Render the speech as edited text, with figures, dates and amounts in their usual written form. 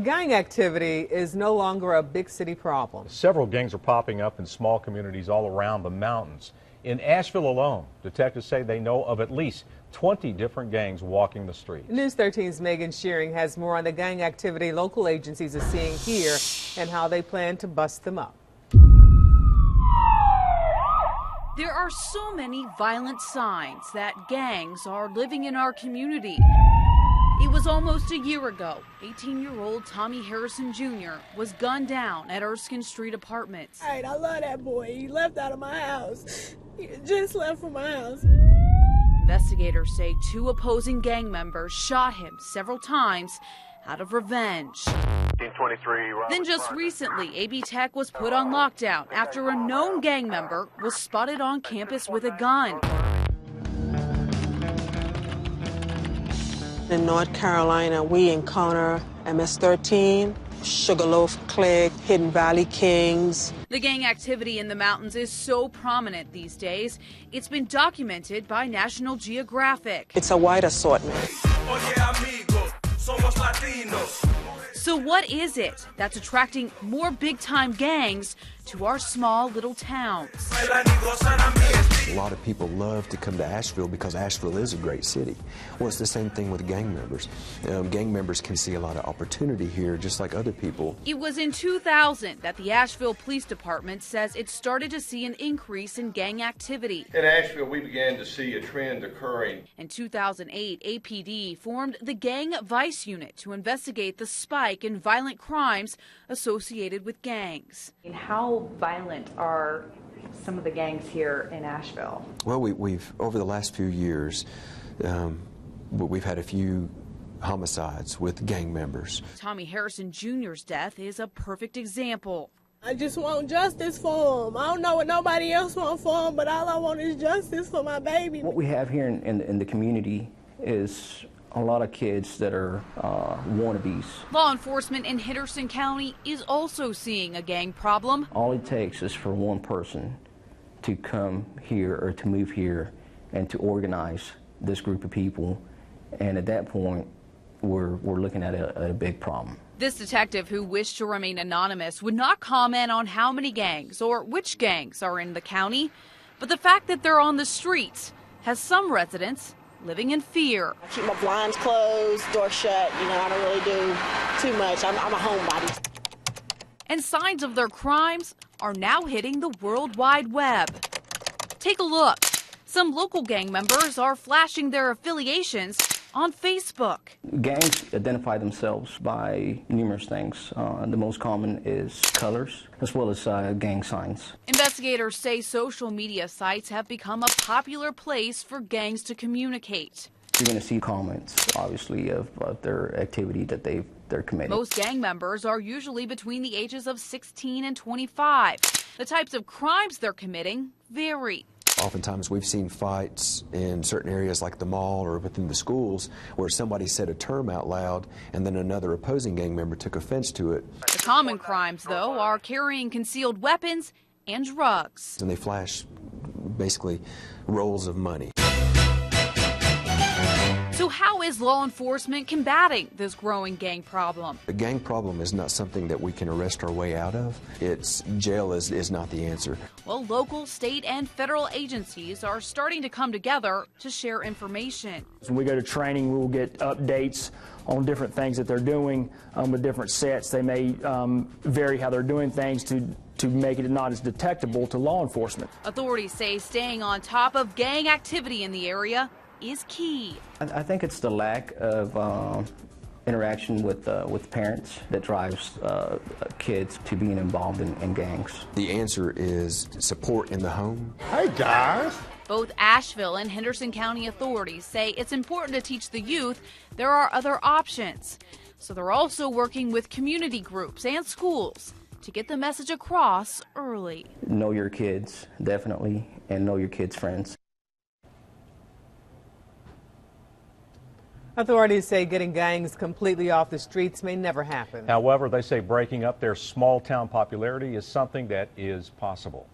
Gang activity is no longer a big city problem. Several gangs are popping up in small communities all around the mountains. In Asheville alone, detectives say they know of at least 20 different gangs walking the streets. News 13's Megan Shearing has more on the gang activity local agencies are seeing here and how they plan to bust them up. There are so many violent signs that gangs are living in our community. It was almost a year ago. 18-year-old Tommy Harrison Jr. was gunned down at Erskine Street Apartments. All right, I love that boy. He left out of my house. He just left from my house. Investigators say two opposing gang members shot him several times out of revenge. Then just recently, AB Tech was put on lockdown after a known gang member was spotted on campus with a gun. In North Carolina, we encounter MS-13, Sugarloaf Clique, Hidden Valley Kings. The gang activity in the mountains is so prominent these days, it's been documented by National Geographic. It's a wide assortment. So what is it that's attracting more big-time gangs to our small little towns? A lot of people love to come to Asheville because Asheville is a great city. Well, it's the same thing with gang members. Gang members can see a lot of opportunity here, just like other people. It was in 2000 that the Asheville Police Department says it started to see an increase in gang activity. In Asheville, we began to see a trend occurring. In 2008, APD formed the Gang Vice Unit to investigate the spike in violent crimes associated with gangs. How violent are some of the gangs here in Asheville? Well, we've over the last few years, we've had a few homicides with gang members. Tommy Harrison Jr.'s death is a perfect example. I just want justice for him. I don't know what nobody else wants for him, but all I want is justice for my baby. What we have here in the community is a lot of kids that are wannabes. Law enforcement in Henderson County is also seeing a gang problem. All it takes is for one person to come here or to move here and to organize this group of people, and at that point we're looking at a big problem. This detective, who wished to remain anonymous, would not comment on how many gangs or which gangs are in the county, but the fact that they're on the streets has some residents living in fear. I keep my blinds closed, door shut. You know, I don't really do too much. I'm a homebody. And signs of their crimes are now hitting the World Wide Web. Take a look. Some local gang members are flashing their affiliations on Facebook. Gangs identify themselves by numerous things. The most common is colors, as well as gang signs. Investigators say social media sites have become a popular place for gangs to communicate. You're going to see comments, obviously, of their activity that they're committing. Most gang members are usually between the ages of 16 and 25. The types of crimes they're committing vary. Oftentimes we've seen fights in certain areas like the mall or within the schools where somebody said a term out loud and then another opposing gang member took offense to it. The common crimes, though, are carrying concealed weapons and drugs. And they flash basically rolls of money. So how is law enforcement combating this growing gang problem? The gang problem is not something that we can arrest our way out of. Jail is not the answer. Well, local, state, and federal agencies are starting to come together to share information. When we go to training, we will get updates on different things that they're doing with different sets. They may vary how they're doing things to make it not as detectable to law enforcement. Authorities say staying on top of gang activity in the area is key. I think it's the lack of interaction with parents that drives kids to being involved in gangs. The answer is support in the home. Hey, guys. Both Asheville and Henderson County authorities say it's important to teach the youth there are other options. So they're also working with community groups and schools to get the message across early. Know your kids, definitely, and know your kids' friends. Authorities say getting gangs completely off the streets may never happen. However, they say breaking up their small town popularity is something that is possible.